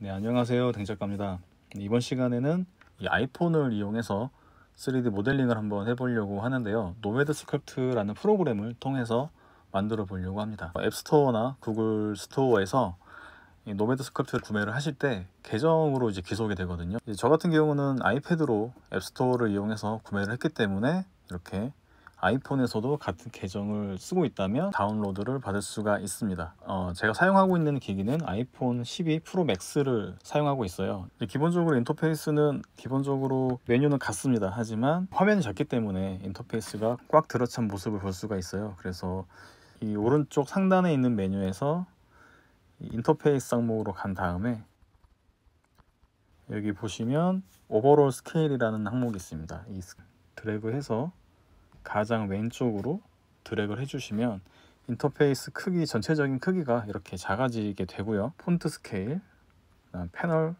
네, 안녕하세요. 댕작가입니다. 이번 시간에는 이 아이폰을 이용해서 3D 모델링을 한번 해보려고 하는데요. 노매드 스culpt라는 프로그램을 통해서 만들어 보려고 합니다. 앱스토어나 구글 스토어에서 이 노매드 스culpt를 구매를 하실 때 계정으로 이제 기속이 되거든요. 저 같은 경우는 아이패드로 앱스토어를 이용해서 구매를 했기 때문에 이렇게 아이폰에서도 같은 계정을 쓰고 있다면 다운로드를 받을 수가 있습니다. 제가 사용하고 있는 기기는 아이폰 12 프로 맥스를 사용하고 있어요. 기본적으로 인터페이스는 기본적으로 메뉴는 같습니다. 하지만 화면이 작기 때문에 인터페이스가 꽉 들어찬 모습을 볼 수가 있어요. 그래서 이 오른쪽 상단에 있는 메뉴에서 인터페이스 항목으로 간 다음에 여기 보시면 오버롤 스케일이라는 항목이 있습니다. 이 드래그해서 가장 왼쪽으로 드래그를 해주시면 인터페이스 크기 전체적인 크기가 이렇게 작아지게 되고요. 폰트 스케일, 그다음 패널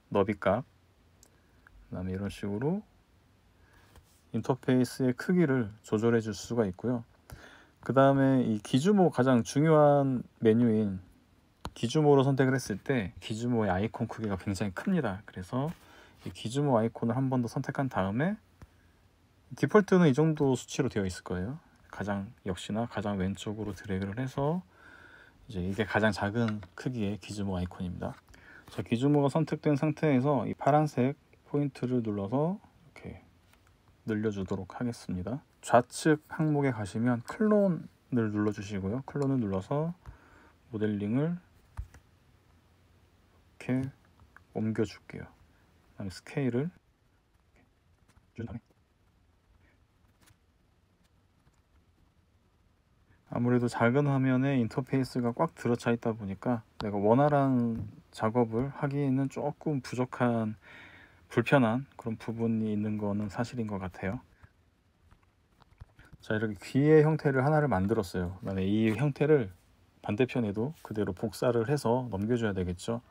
너비값, 그다음에 이런 식으로 인터페이스의 크기를 조절해 줄 수가 있고요. 그 다음에 이 기주모, 가장 중요한 메뉴인 기주모로 선택을 했을 때 기주모의 아이콘 크기가 굉장히 큽니다. 그래서 이 기주모 아이콘을 한 번 더 선택한 다음에 디폴트는 이 정도 수치로 되어 있을 거예요. 역시나 가장 왼쪽으로 드래그를 해서 이제 이게 가장 작은 크기의 기주모 아이콘입니다. 자, 기주모가 선택된 상태에서 이 파란색 포인트를 눌러서 이렇게 늘려주도록 하겠습니다. 좌측 항목에 가시면 클론을 눌러주시고요. 클론을 눌러서 모델링을 이렇게 옮겨줄게요. 그다음에 스케일을 준 다음에 아무래도 작은 화면에 인터페이스가 꽉 들어차 있다 보니까 내가 원활한 작업을 하기에는 조금 부족한 불편한 그런 부분이 있는 거는 사실인 것 같아요. 자, 이렇게 귀의 형태를 하나를 만들었어요. 그다음에 이 형태를 반대편에도 그대로 복사를 해서 넘겨줘야 되겠죠.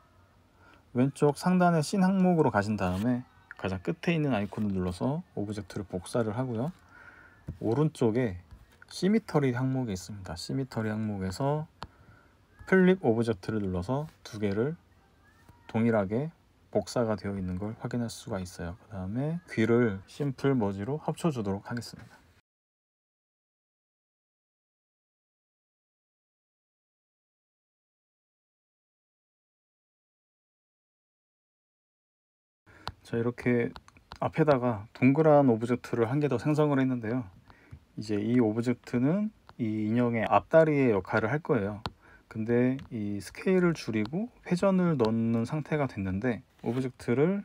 왼쪽 상단의 씬 항목으로 가신 다음에 가장 끝에 있는 아이콘을 눌러서 오브젝트를 복사를 하고요. 오른쪽에 시미터리 항목이 있습니다. 시미터리 항목에서 플립 오브젝트를 눌러서 두 개를 동일하게 복사가 되어 있는 걸 확인할 수가 있어요. 그 다음에 귀를 심플 머지로 합쳐주도록 하겠습니다. 자, 이렇게 앞에다가 동그란 오브젝트를 한 개 더 생성을 했는데요. 이제 이 오브젝트는 이 인형의 앞다리의 역할을 할 거예요. 근데 이 스케일을 줄이고 회전을 넣는 상태가 됐는데 오브젝트를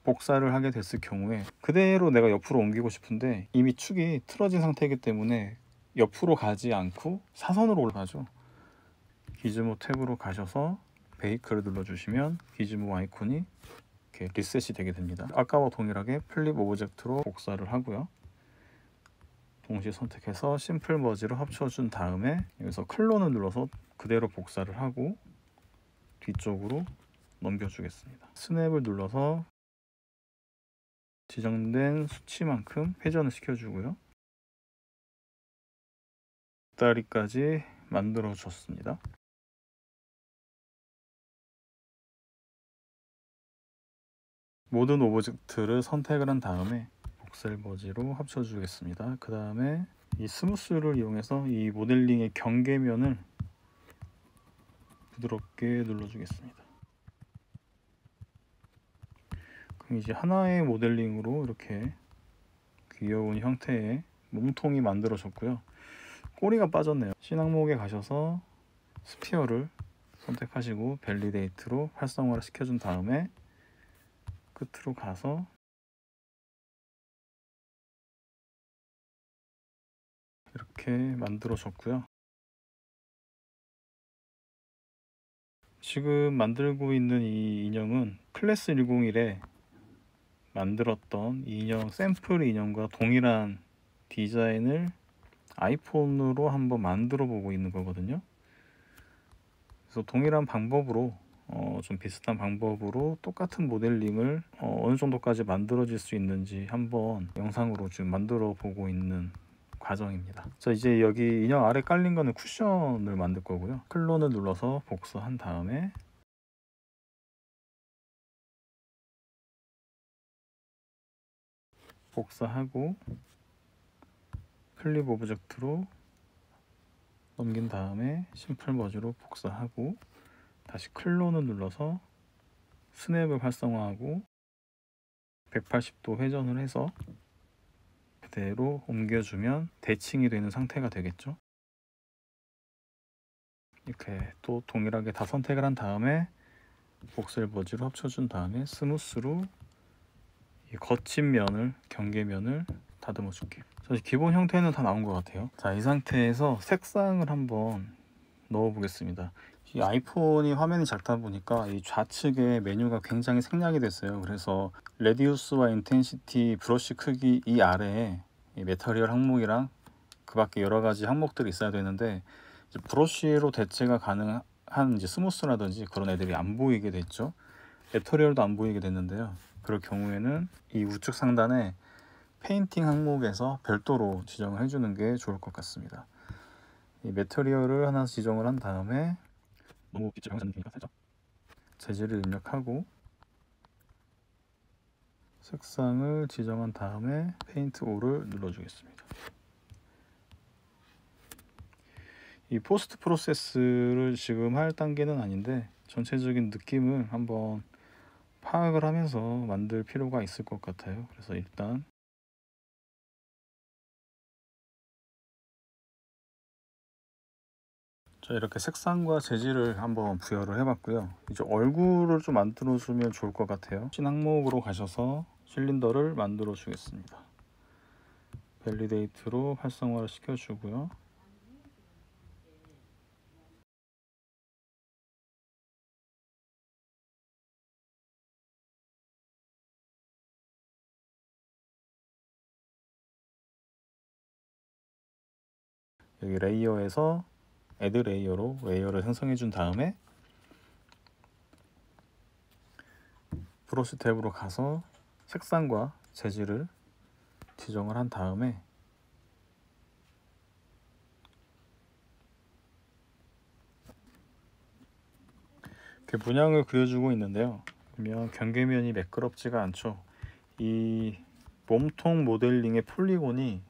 복사를 하게 됐을 경우에 그대로 내가 옆으로 옮기고 싶은데 이미 축이 틀어진 상태이기 때문에 옆으로 가지 않고 사선으로 올라가죠. 기즈모 탭으로 가셔서 베이크를 눌러주시면 기즈모 아이콘이 이렇게 리셋이 되게 됩니다. 아까와 동일하게 플립 오브젝트로 복사를 하고요. 동시에 선택해서 심플 머지로 합쳐준 다음에 여기서 클론을 눌러서 그대로 복사를 하고 뒤쪽으로 넘겨주겠습니다. 스냅을 눌러서 지정된 수치만큼 회전을 시켜주고요. 다리까지 만들어 줬습니다. 모든 오브젝트를 선택을 한 다음에 복셀 머지로 합쳐 주겠습니다. 그 다음에 이 스무스를 이용해서 이 모델링의 경계면을 부드럽게 눌러 주겠습니다. 그럼 이제 하나의 모델링으로 이렇게 귀여운 형태의 몸통이 만들어졌고요. 꼬리가 빠졌네요. 신항목에 가셔서 스피어를 선택하시고 밸리데이트로 활성화를 시켜준 다음에 끝으로 가서 이렇게 만들어졌고요. 지금 만들고 있는 이 인형은 클래스 101에 만들었던 이 인형 샘플 인형과 동일한 디자인을 아이폰으로 한번 만들어 보고 있는 거거든요. 그래서 동일한 방법으로 좀 비슷한 방법으로 똑같은 모델링을 어느 정도까지 만들어질 수 있는지 한번 영상으로 지금 만들어 보고 있는 과정입니다. 자, 이제 여기 인형 아래 깔린 거는 쿠션을 만들 거고요. 클론을 눌러서 복사한 다음에 복사하고 클립 오브젝트로 넘긴 다음에 심플 머지로 복사하고 다시 클론을 눌러서 스냅을 활성화하고 180도 회전을 해서 그대로 옮겨주면 대칭이 되는 상태가 되겠죠. 이렇게 또 동일하게 다 선택을 한 다음에 복셀 버지로 합쳐준 다음에 스무스로 이 거친 면을, 경계면을 다듬어 줄게요. 사실 기본 형태는 다 나온 것 같아요. 자, 이 상태에서 색상을 한번 넣어 보겠습니다. 이 아이폰이 화면이 작다 보니까 이 좌측에 메뉴가 굉장히 생략이 됐어요. 그래서 레디우스와 인텐시티, 브러쉬 크기 이 아래에 이 매터리얼 항목이랑 그 밖에 여러 가지 항목들이 있어야 되는데 이제 브러쉬로 대체가 가능한 이제 스무스라든지 그런 애들이 안 보이게 됐죠. 매터리얼도 안 보이게 됐는데요. 그럴 경우에는 이 우측 상단에 페인팅 항목에서 별도로 지정을 해주는 게 좋을 것 같습니다. 이 매터리얼을 하나 지정을 한 다음에 너무 빛을 방해하는 느낌이니까 살짝 재질을 입력하고 색상을 지정한 다음에 페인트 O를 눌러주겠습니다. 이 포스트 프로세스를 지금 할 단계는 아닌데 전체적인 느낌을 한번 파악을 하면서 만들 필요가 있을 것 같아요. 그래서 일단 자, 이렇게 색상과 재질을 한번 부여를 해봤고요. 이제 얼굴을 좀 만들어주면 좋을 것 같아요. 신 항목으로 가셔서 실린더를 만들어 주겠습니다. 밸리데이트로 활성화를 시켜주고요. 여기 레이어에서 애드 레이어로 레이어를 생성해 준 다음에 브러쉬 탭으로 가서 색상과 재질을 지정을 한 다음에 이렇게 문양을 그려주고 있는데요. 그러면 경계면이 매끄럽지가 않죠. 이 몸통 모델링의 폴리곤이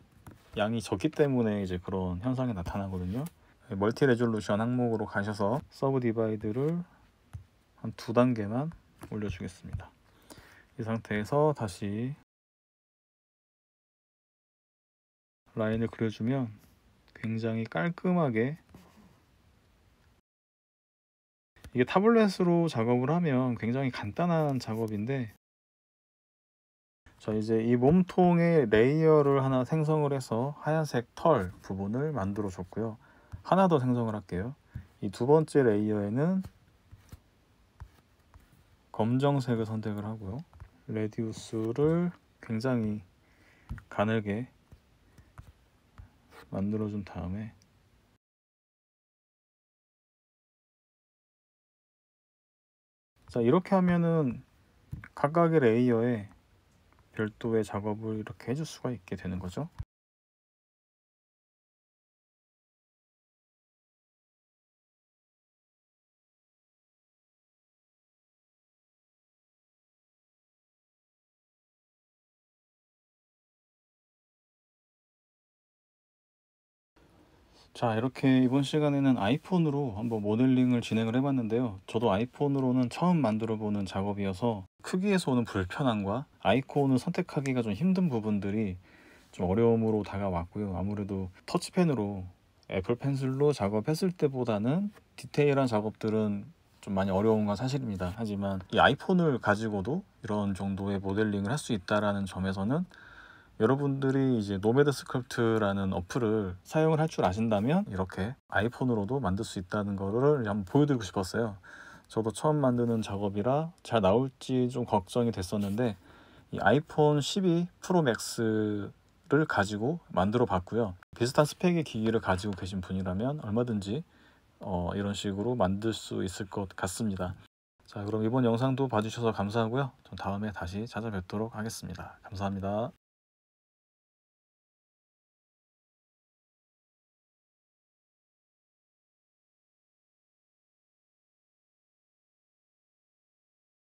양이 적기 때문에 이제 그런 현상이 나타나거든요. 멀티 레졸루션 항목으로 가셔서 서브 디바이드를 한 2단계만 올려주겠습니다. 이 상태에서 다시 라인을 그려주면 굉장히 깔끔하게, 이게 타블렛으로 작업을 하면 굉장히 간단한 작업인데, 자, 이제 이 몸통에 레이어를 하나 생성을 해서 하얀색 털 부분을 만들어 줬고요. 하나 더 생성을 할게요. 이 두 번째 레이어에는 검정색을 선택을 하고요. 레디우스를 굉장히 가늘게 만들어 준 다음에 자, 이렇게 하면은 각각의 레이어에 별도의 작업을 이렇게 해줄 수가 있게 되는 거죠. 자, 이렇게 이번 시간에는 아이폰으로 한번 모델링을 진행을 해봤는데요. 저도 아이폰으로는 처음 만들어보는 작업이어서 크기에서 오는 불편함과 아이콘을 선택하기가 좀 힘든 부분들이 좀 어려움으로 다가왔고요. 아무래도 터치펜으로 애플 펜슬로 작업했을 때보다는 디테일한 작업들은 좀 많이 어려운 건 사실입니다. 하지만 이 아이폰을 가지고도 이런 정도의 모델링을 할 수 있다는 점에서는 여러분들이 이제 노매드 스컬프트라는 어플을 사용을 할 줄 아신다면 이렇게 아이폰으로도 만들 수 있다는 거를 한번 보여드리고 싶었어요. 저도 처음 만드는 작업이라 잘 나올지 좀 걱정이 됐었는데 이 아이폰 12 프로 맥스를 가지고 만들어 봤고요. 비슷한 스펙의 기기를 가지고 계신 분이라면 얼마든지 이런 식으로 만들 수 있을 것 같습니다. 자, 그럼 이번 영상도 봐주셔서 감사하고요. 전 다음에 다시 찾아뵙도록 하겠습니다. 감사합니다.